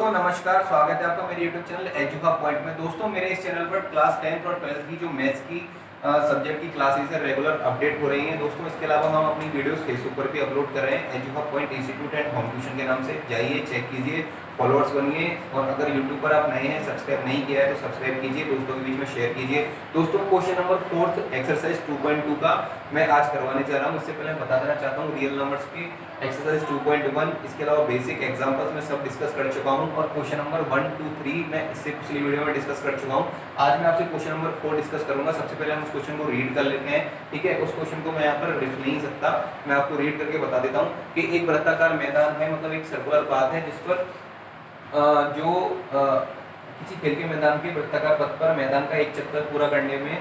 दोस्तों नमस्कार, स्वागत है आपका मेरे यूट्यूब चैनल एजुका पॉइंट में। दोस्तों मेरे इस चैनल पर क्लास 10th और 12th की जो मैथ्स की सब्जेक्ट की क्लासेस है रेगुलर अपडेट हो रही हैं। दोस्तों इसके अलावा हम अपनी वीडियोस फेसबुक पर भी अपलोड कर रहे हैं Educa point institute and home tuition के नाम से। जाइए, चेक कीजिए, फॉलोअर्स बनिए। और अगर यूट्यूब पर आप नए हैं, सब्सक्राइब नहीं किया है तो सब्सक्राइब कीजिए, दोस्तों के बीच में शेयर कीजिए। दोस्तों क्वेश्चन नंबर 4 एक्सरसाइज 2.2 का मैं आज करवाने जा रहा हूँ। इससे पहले बता देना चाहता हूँ रियल नंबर्स की एक्सरसाइज 2.1, इसके अलावा बेसिक एग्जांपल्स मैं सब डिस्कस कर चुका हूँ और क्वेश्चन नंबर 1, 2, 3 मैं इससे पिछली वीडियो में डिस्कस कर चुका हूँ। आज मैं आपसे क्वेश्चन नंबर 4 डिस्कस करूंगा। सबसे पहले हम उस क्वेश्चन को रीड कर लेते हैं, ठीक है। उस क्वेश्चन को मैं यहाँ पर लिख नहीं सकता, मैं आपको रीड करके बता देता हूँ कि एक वृत्ताकार मैदान है, मतलब एक सर्कुलर पाथ है जिस पर किसी खेल के मैदान के वृत्ताकार पथ पर मैदान का एक चक्कर पूरा करने में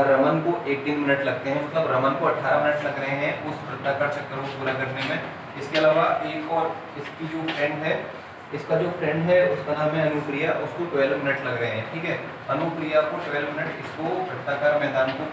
रमन को 18 मिनट लगते हैं, मतलब रमन को 18 मिनट लग रहे हैं उस वृत्ताकार चक्कर को पूरा करने में। इसके अलावा एक और इसकी जो फ्रेंड है, इसका जो फ्रेंड है उसका नाम है अनुप्रिया, उसको 12 मिनट लग रहे हैं, ठीक है। अनुप्रिया को 12 मिनट इसको वृत्ताकार मैदान को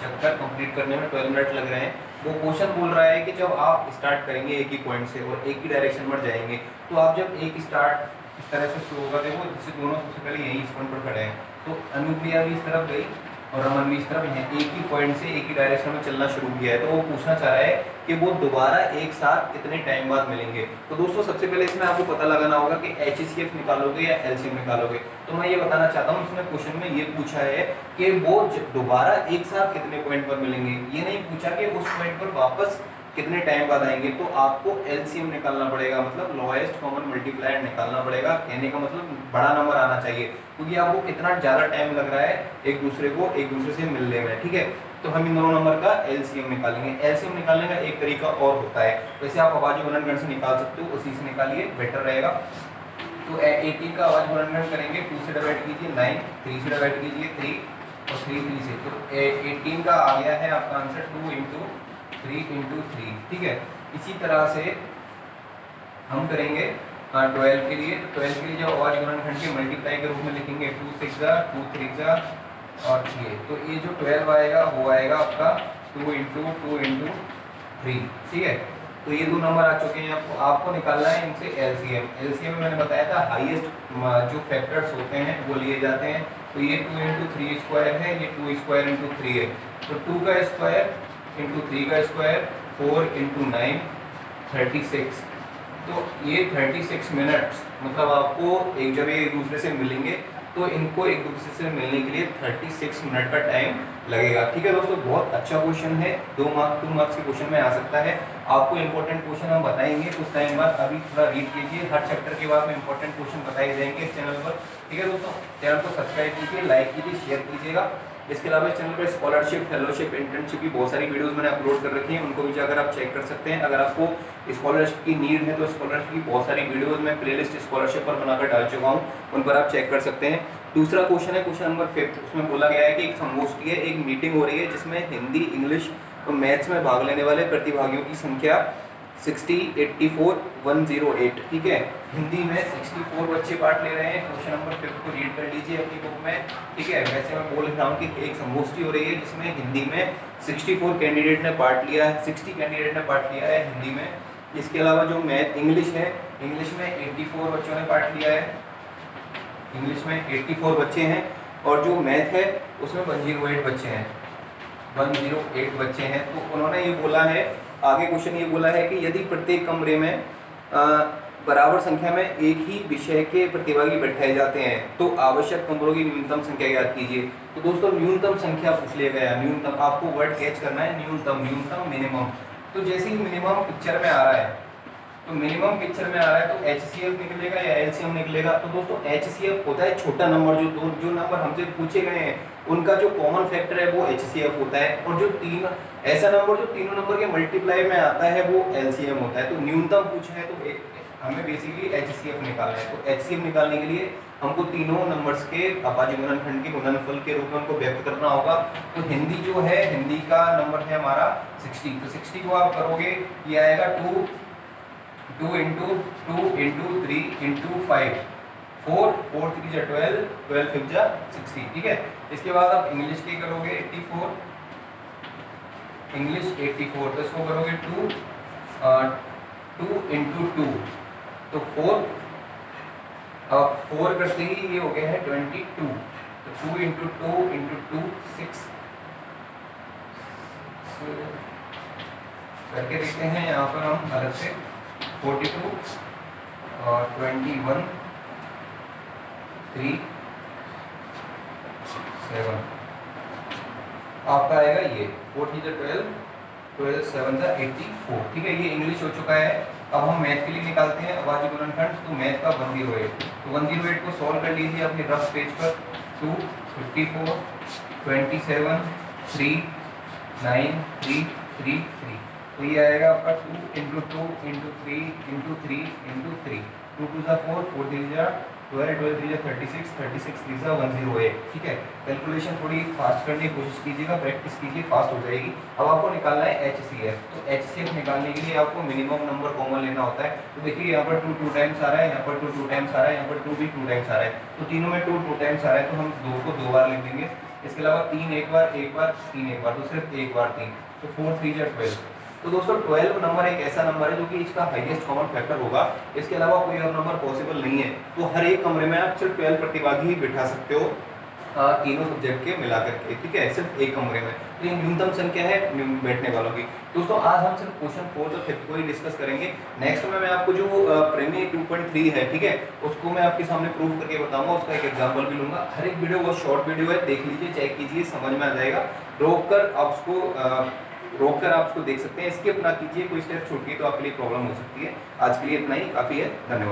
चक्कर कंप्लीट करने में 12 मिनट लग रहे हैं। वो क्वेश्चन बोल रहा है कि जब आप स्टार्ट करेंगे एक ही पॉइंट से और एक ही डायरेक्शन में जाएंगे, तो आप जब एक स्टार्ट इस तरह से शुरू होगा, देखो जैसे दोनों सबसे पहले यही इस पॉइंट पर खड़े हैं, तो अनुप्रिया भी इस तरफ गई और रमन भी इस तरफ है, एक ही पॉइंट से एक ही डायरेक्शन में चलना शुरू किया है। तो वो पूछना चाह रहा है कि वो दोबारा एक साथ कितने टाइम बाद मिलेंगे। तो दोस्तों सबसे पहले इसमें आपको पता लगाना होगा कि HCF निकालोगे या LCM निकालोगे। तो मैं ये बताना चाहता हूँ, इसमें क्वेश्चन में ये पूछा है कि वो दोबारा एक साथ कितने पॉइंट पर मिलेंगे, ये नहीं पूछा कि उस पॉइंट पर वापस कितने टाइम बाद आएंगे। तो आपको LCM निकालना पड़ेगा, मतलब लोएस्ट कॉमन मल्टीप्लायर निकालना पड़ेगा। कहने का मतलब बड़ा नंबर आना चाहिए, क्योंकि आपको कितना ज़्यादा टाइम लग रहा है एक दूसरे से मिलने में, ठीक है। तो हम इन दोनों नंबर का LCM निकालेंगे। LCM निकालने का एक तरीका और होता है, वैसे आप अभाज्य गुणनखंड से निकाल सकते हो, उसी से निकालिए, बेटर रहेगा। तो 18 का अभाज्य गुणनखंड करेंगे, 2 से डिवाइड कीजिए 9, 3 से डिवाइड कीजिए 3 और 3 से। तो 18 का आ गया है आपका आंसर 2 × 3 × 3, ठीक है। इसी तरह से हम करेंगे 12 के लिए। तो 12 के लिए जब अभाज्य गुणनखंड के मल्टीप्लाई के रूप में लिखेंगे 2 6 जा 2 3 जा और 3, तो ये जो 12 आएगा वो आएगा आपका 2 × 2 × 3, ठीक है। तो ये दो नंबर आ चुके हैं, आपको निकालना है इनसे LCM। LCM में मैंने बताया था हाईएस्ट जो फैक्टर्स होते हैं वो लिए जाते हैं। तो ये 2 × 3 स्क्वायर है, ये 2 स्क्वायर × 3 है, तो 2 का स्क्वायर × 3 का स्क्वायर 4 × 9 36। तो ये 36 मिनट्स, मतलब आपको जब ये एक दूसरे से मिलेंगे तो इनको एक दूसरे से मिलने के लिए 36 मिनट का टाइम लगेगा, ठीक है दोस्तों। बहुत अच्छा क्वेश्चन है, 2 मार्क्स के क्वेश्चन में आ सकता है। आपको इंपॉर्टेंट क्वेश्चन हम बताएंगे कुछ टाइम बाद, अभी थोड़ा रीड कीजिए। हर चैप्टर के बाद में इंपॉर्टेंट क्वेश्चन बताए जाएंगे इस चैनल पर, ठीक है दोस्तों। चैनल को सब्सक्राइब कीजिए, लाइक कीजिए, शेयर कीजिएगा। इसके अलावा इस चैनल पर स्कॉलरशिप, फेलोशिप, इंटर्नशिप की बहुत सारी वीडियोस मैंने अपलोड कर रखी हैं, उनको भी जाकर आप चेक कर सकते हैं। अगर आपको स्कॉलरशिप की नीड है तो स्कॉलरशिप की बहुत सारी वीडियोस मैं प्लेलिस्ट स्कॉलरशिप पर बनाकर डाल चुका हूँ, उन पर आप चेक कर सकते हैं। दूसरा क्वेश्चन है क्वेश्चन नंबर 5, उसमें बोला गया है कि एक संगोष्ठी है, एक मीटिंग हो रही है जिसमें हिंदी, इंग्लिश और मैथ्स में भाग लेने वाले प्रतिभागियों की संख्या 60 84 108, ठीक है। हिंदी में 64 बच्चे पार्ट ले रहे हैं। क्वेश्चन नंबर 5 को रीड कर लीजिए अपनी बुक में, ठीक है। वैसे मैं बोल रहा हूँ कि एक संगोष्ठी हो रही है जिसमें हिंदी में 64 कैंडिडेट ने पार्ट लिया है, 60 कैंडिडेट ने पार्ट लिया है हिंदी में। इसके अलावा जो इंग्लिश है, इंग्लिश में 84 बच्चों ने पार्ट लिया है, इंग्लिश में 84 बच्चे हैं। और जो मैथ है उसमें 108 बच्चे हैं, 108 बच्चे हैं। तो उन्होंने ये बोला है, आगे क्वेश्चन ये बोला है कि यदि प्रत्येक कमरे में बराबर संख्या में एक ही विषय के प्रतिभागी बैठाए जाते हैं तो आवश्यक कमरों की न्यूनतम संख्या ज्ञात कीजिए। तो दोस्तों न्यूनतम संख्या पूछ लिया गया, न्यूनतम आपको वर्ड कैच करना है, न्यूनतम मिनिमम। तो जैसे ही मिनिमम पिक्चर में आ रहा है, तो मिनिमम पिक्चर में आ रहा है तो HCF निकलेगा या LCM निकलेगा। तो दोस्तों HCF होता है छोटा नंबर, जो नंबर हमसे पूछे गए हैं उनका जो कॉमन फैक्टर है वो HCF होता है, और जो ऐसा नंबर जो तीनों नंबर के मल्टीप्लाई में आता है वो LCM होता है। तो न्यूनतम पूछा है तो हमें बेसिकली HCF निकालना है। तो HCF निकालने के लिए हमको तीनों नंबर्स के अभाज्य गुणनखंड के गुणनफल के रूप में उनको व्यक्त करना होगा। तो हिंदी जो है, हिंदी का नंबर है हमारा 60, तो 60 को आप करोगे ये आएगा 2 × 2 × 3 × 5, 4 4 3 जा 12, 12 5 जा 60, ठीक है। इसके बाद आप इंग्लिश की करोगे 84, इंग्लिश 84, तो इसको करोगे 2 × 2, तो 4 4 3 जा 12, 12 5 जा 60, 60 को 4 × 2 × 2 = 24, अब 4 करते ही ये हो गया है 22, तो 2 इंटू 2 6 करके देखते हैं यहाँ पर हम अलग से 42 और 21 3 7 आपका आएगा ये 4 3 12 12 7 84। ठीक है, ये इंग्लिश हो चुका है। अब हम मैथ के लिए निकालते हैं अभाज्य गुणनखंड। तो मैथ का 108, तो 108 को सॉल्व कर लीजिए अपने रफ पेज पर। 2 54 27 3 9 3 3 3, तो ये आएगा आपका 2 इंटू 2 इंटू 3 इंटू 3 इंटू 3, 2 2 4 4 3 12 12 3 36 36 3 108। ठीक है, कैलकुलेशन थोड़ी फास्ट करने की कोशिश कीजिएगा, प्रैक्टिस कीजिए, फास्ट हो जाएगी। अब आपको निकालना है HCF। तो HCF निकालने के लिए आपको मिनिमम नंबर कॉमन लेना होता है। तो देखिए यहाँ पर 2 2 टाइम्स आ रहा है, यहाँ पर 2 2 टाइम्स आ रहा है, यहाँ पर 2 भी 2 टाइम्स आ रहा है, तो तीनों में 2 2 टाइम्स आ रहा है, तो हम 2 को 2 बार लिख देंगे। इसके अलावा 3 एक बार 3 एक बार, तो सिर्फ एक बार 3, तो 4 3 12। तो दोस्तों 12 नंबर एक ऐसा नंबर है जो कि इसका हाईएस्ट कॉमन फैक्टर होगा, इसके अलावा कोई और नंबर पॉसिबल नहीं है। तो हर एक कमरे में आप सिर्फ 12 प्रतिभागी ही बिठा सकते हो, तीनों सब्जेक्ट के मिला करके। ठीक है, सिर्फ एक कमरे में, तो ये न्यूनतम संख्या है बैठने वालों की। दोस्तों आज हम सिर्फ क्वेश्चन 4 और 5 को ही डिस्कस करेंगे। नेक्स्ट में मैं आपको जो प्रमेय 2.3 है, ठीक है, उसको मैं आपके सामने प्रूव करके बताऊंगा, उसका एक एग्जांपल भी लूंगा। हर एक वीडियो बहुत शॉर्ट वीडियो है, देख लीजिए, चेक कीजिए, समझ में आ जाएगा। रोककर आप उसको देख सकते हैं, स्किप ना कीजिए, कोई स्टेप छूट गई तो आपके लिए प्रॉब्लम हो सकती है। आज के लिए इतना ही काफी है, धन्यवाद।